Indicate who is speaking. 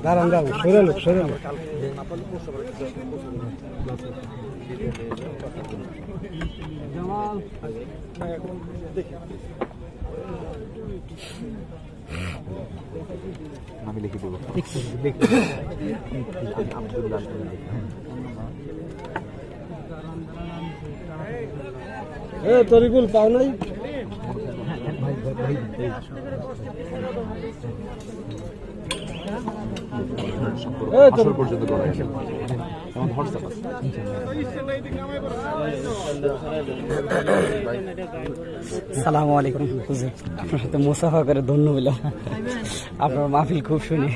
Speaker 1: দাঁড়ান দাঁড়ান, সরে লোক সরে লোক।
Speaker 2: আমি লিখে দেবো।
Speaker 1: তরিকুল পাও নাই?
Speaker 2: পর্যন্ত করা গেছে এমন হোয়াটসঅ্যাপ আছে।
Speaker 3: সালামু আলাইকুম হুজুর, আপনার সাথে মুসাফা করে ধন্য হইলাম। আপনার মাহফিল খুব শুনি।